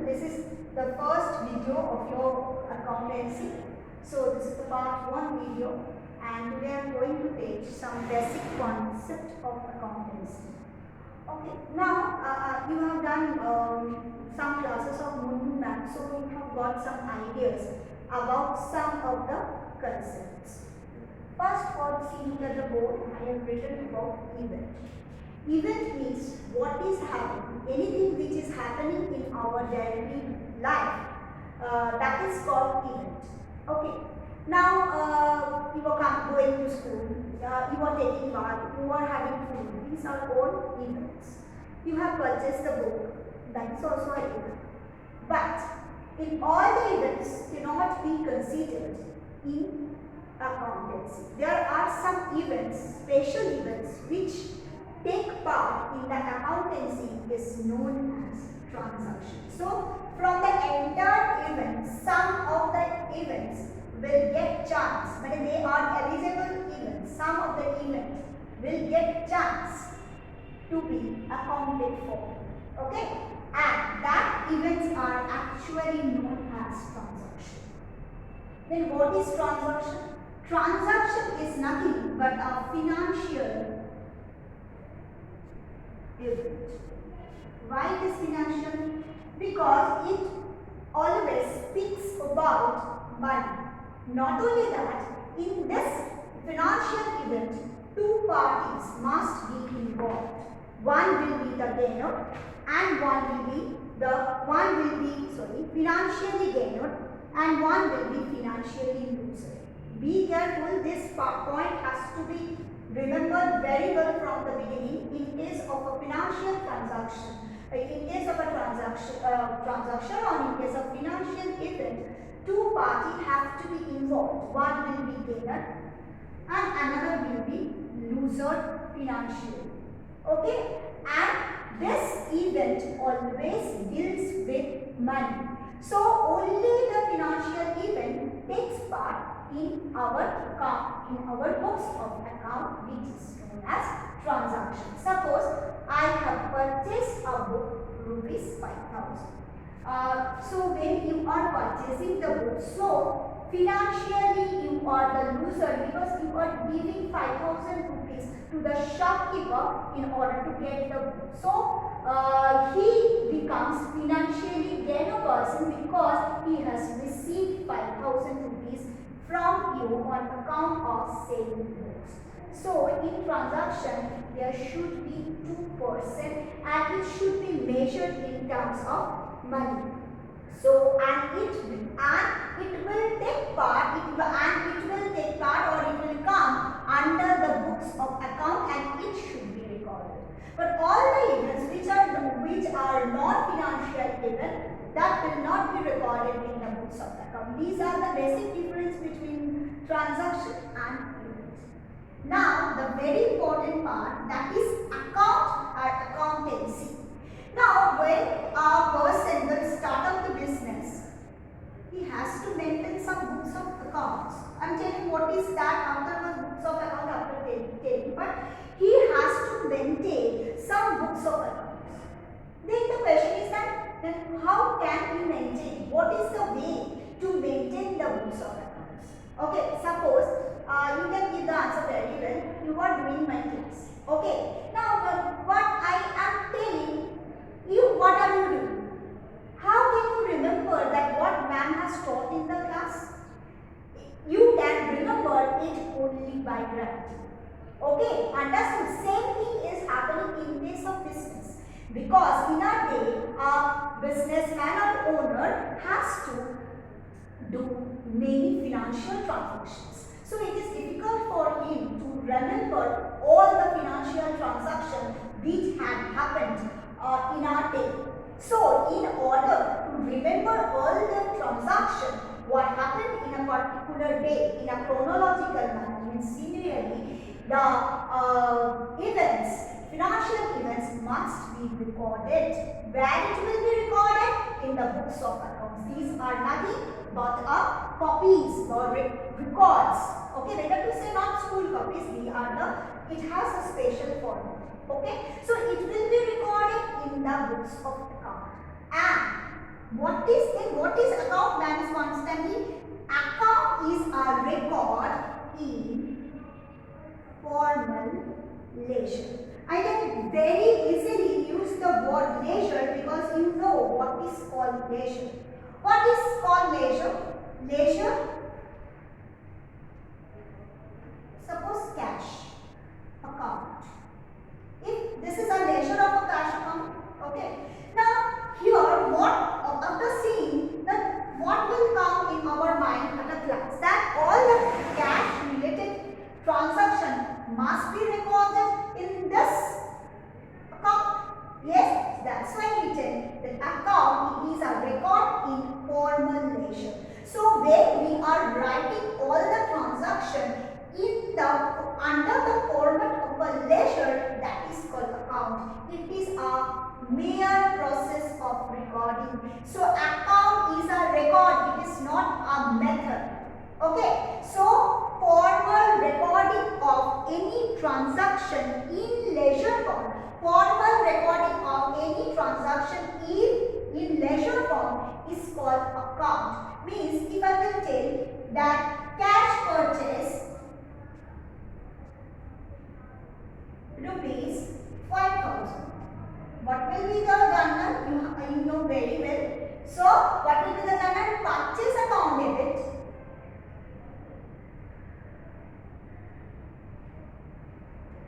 This is the first video of your accountancy. So this is the part 1 video, and today I am going to teach some basic concept of accountancy. Okay, now you have done some classes of Ma'am, so you have got some ideas about some of the concepts. First, on seeing at the board, I have written about event. Event means what is happening, anything which is happening in our daily life, that is called event. Okay. Now, you are going to school, you are taking bath, you are having food. These are all events. You have purchased the book, that is also an event. But in all the events cannot be considered in accountancy. There are some events, special events, which take part in the accountancy is known as transaction. So, from the entire event, some of the events will get chance, but they are eligible events. Some of the events will get chance to be accounted for. Okay? And that events are actually known as transaction. Then what is transaction? Transaction is nothing but a financial event. Why it is financial? Because it always speaks about money. Not only that, in this financial event, two parties must be involved. One will be the gainer and one will be financially gainer and one will be financially loser. Be careful, this point has to be remembered very well from the beginning. In case of a financial transaction, in case of a transaction or in case of financial event, two parties have to be involved. One will be gainer and another will be loser financially. Okay? And this event always deals with money. So only the financial event takes part in our account, in our books of account, which is known as transaction. Suppose I have purchased a book rupees 5,000. So when you are purchasing the book, so financially you are the loser because you are giving 5,000 rupees to the shopkeeper in order to get the book. So he becomes financially gainer person because he has received 5,000 rupees from you on account of selling books. So in transaction there should be 2% and it should be measured in terms of money. So and it will take part or it will come under the books of account and it should be recorded. But all the events which are non-financial events, that will not be recorded in the books of account. These are the basic difference between transaction and event. Now the very important part, that is accountancy. Now when a person will start up the business, he has to maintain some books of accounts. I am telling what is that after the books of account after telling, but he has to maintain some books of accounts. Then the question is that, then how can he maintain? What is the way to maintain the books of accounts? Okay, suppose you can give the answer very well. You are doing my class. Okay, now what I am telling you, what are you doing? How can you remember that what ma'am has taught in the class? You can remember it only by gravity. Okay, understood? Same thing is happening in case of business. Because in a day, a businessman or owner has to do many financial transactions. So it is difficult for him to remember all the financial transactions which had happened in our day. So in order to remember all the transactions, what happened in a particular day in a chronological manner, means linearly, the financial events must be recorded. Where it will be recorded? In the books of accounts. These are nothing but copies or records. Okay, better to say not school copies. It has a special format. Okay, so it will be recorded in the books of account. And What is account, ma'am, is constantly? Account is a record in formal leisure. I can very easily use the word leisure because you know what is called leisure. What is called leisure? Leisure, suppose cash account. If this is a leisure of a cash account, okay. Now here, what after seeing that, what will come in our mind at a glance, that all the cash related transaction must be recorded in this account. Yes, that's why written that account is a record in formal leisure. So when we are writing all the transaction in the under the format of a ledger, that is called account. It is a mere process of recording. So account is a record, it is not a method. Okay, so formal recording of any transaction in ledger form. Formal recording of any transaction in ledger form is called account. Means if I will tell that cash purchase rupees 5,000. What will be the journal? You know very well. So what will be the journal? Purchase account debit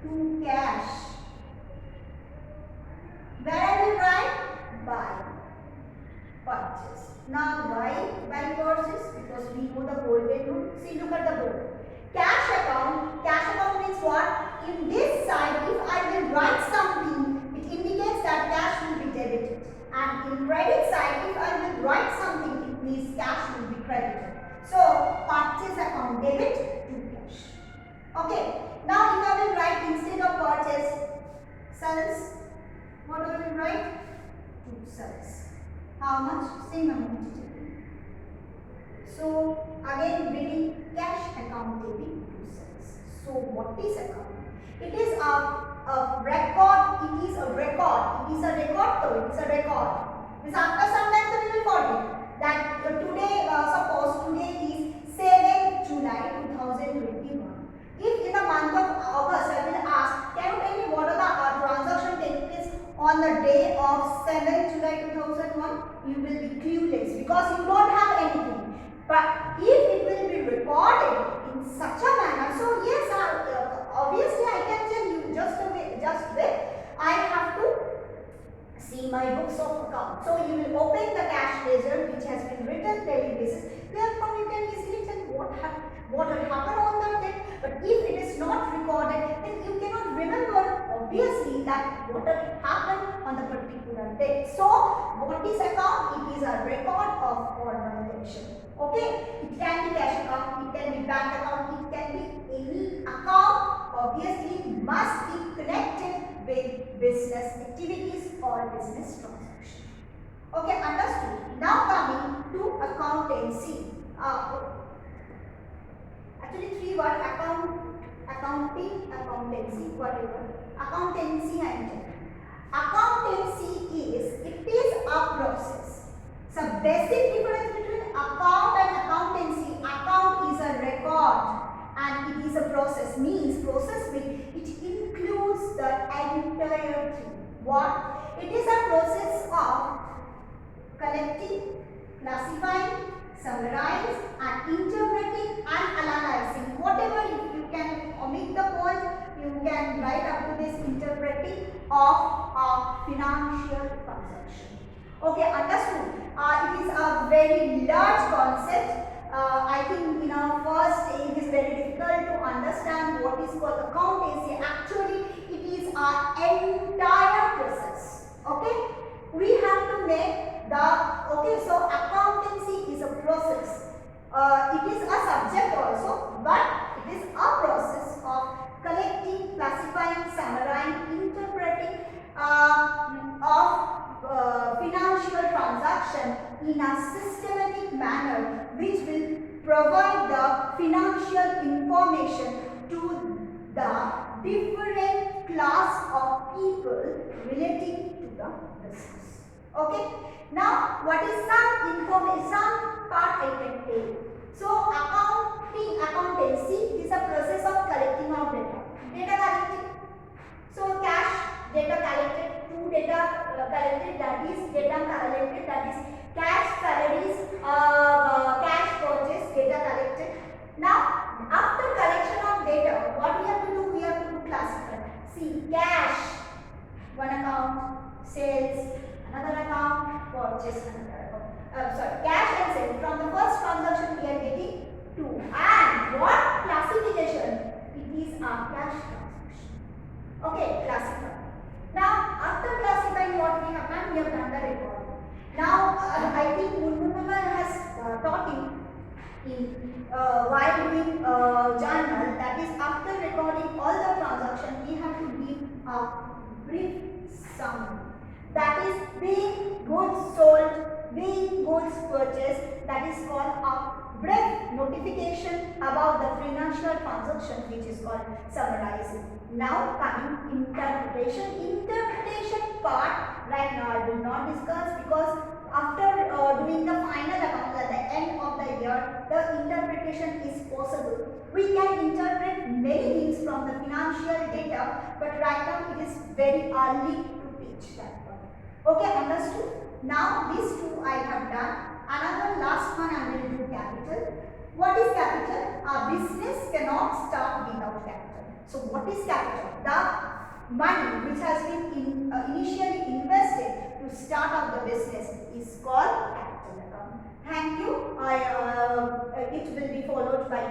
to cash. Where I will write? By purchase. Now why by purchase? Because we know the golden rule. See, look at the board. Cash account means what? In this side, if I will write something, it indicates that cash will be debited. And in credit side, if I will write something, it means cash will be credited. So purchase account debit to cash. Okay. Now if I will write instead of purchase sales, what I will write? To sales. How much? Same amount. So again reading cash account debit to sales. So what is account? It is a record. It is a record. It is a record. So it is a record. Means after some time we will forget that today. Suppose today is 7th July 2021. If in the month of August I will ask, can you tell me what are the transaction take place on the day of 7th July 2001? You will be clueless because you don't have anything. But if it will be recorded in such a manner, so yes, obviously I can tell you just wait. I have to see my books of account. So you will open the cash ledger which has been written daily basis. Therefore you can easily tell what had happened on that day. But if it is not recorded, then you cannot remember obviously that what had happened on the particular day. So what is account? It is a record of organization. Okay, it can be cash account, it can be bank account, it can be any account. Obviously must be connected with business activities or business transaction. Okay, understood. Now coming to accountancy. Actually 3 words: accounting, accountancy, whatever. Accountancy I am telling. Accountancy is a process. So basic difference between account and accountancy. Account is a record and it is a process. Means process it includes the entire thing. What? It is a process of collecting, classifying, summarize and interpreting and analyzing. Whatever you can omit the point, you can write up to this interpreting of a financial transaction. Okay, understood. It is a very large concept. I think in our first stage it is very difficult to understand what is called accountancy. Actually, it is our entire process. Okay, we have to make the so accountancy is a process. It is a subject also, but it is a process of collecting, classifying, summarizing, interpreting of financial transaction in a systematic manner which will provide the financial information to the different class of people relating to the business. Okay. Now what is some information, some part I can tell. So accountancy is a process of collecting of data. Data collecting. So cash data collected, true data collected, that is data collected, that is cash salaries, cash purchase data collected. Now after collection of data, what we have to do? We have to do classify. See, cash, one account, sales, another account, purchase, another account. Sorry, cash and sales. From the first transaction we are getting 2. And what classification? It is a cash transaction. Okay, classify. Now, after classifying what we have done the record. Now, I think Murmur has taught in while doing journal, that is after recording all the transactions, we have to give a brief summary. That is being goods sold, being goods purchased, that is called a brief notification about the financial transaction, which is called summarizing. Now coming interpretation. Interpretation part right now I will not discuss, because after doing the final account at the end of the year, the interpretation is possible. We can interpret many things from the financial data, but right now it is very early to teach that one. Okay, understood? Now these two I have done. Another last one I will do capital. What is capital? A business cannot start without capital. So what is capital? The money which has been initially invested to start up the business is called capital account. Thank you. It will be followed by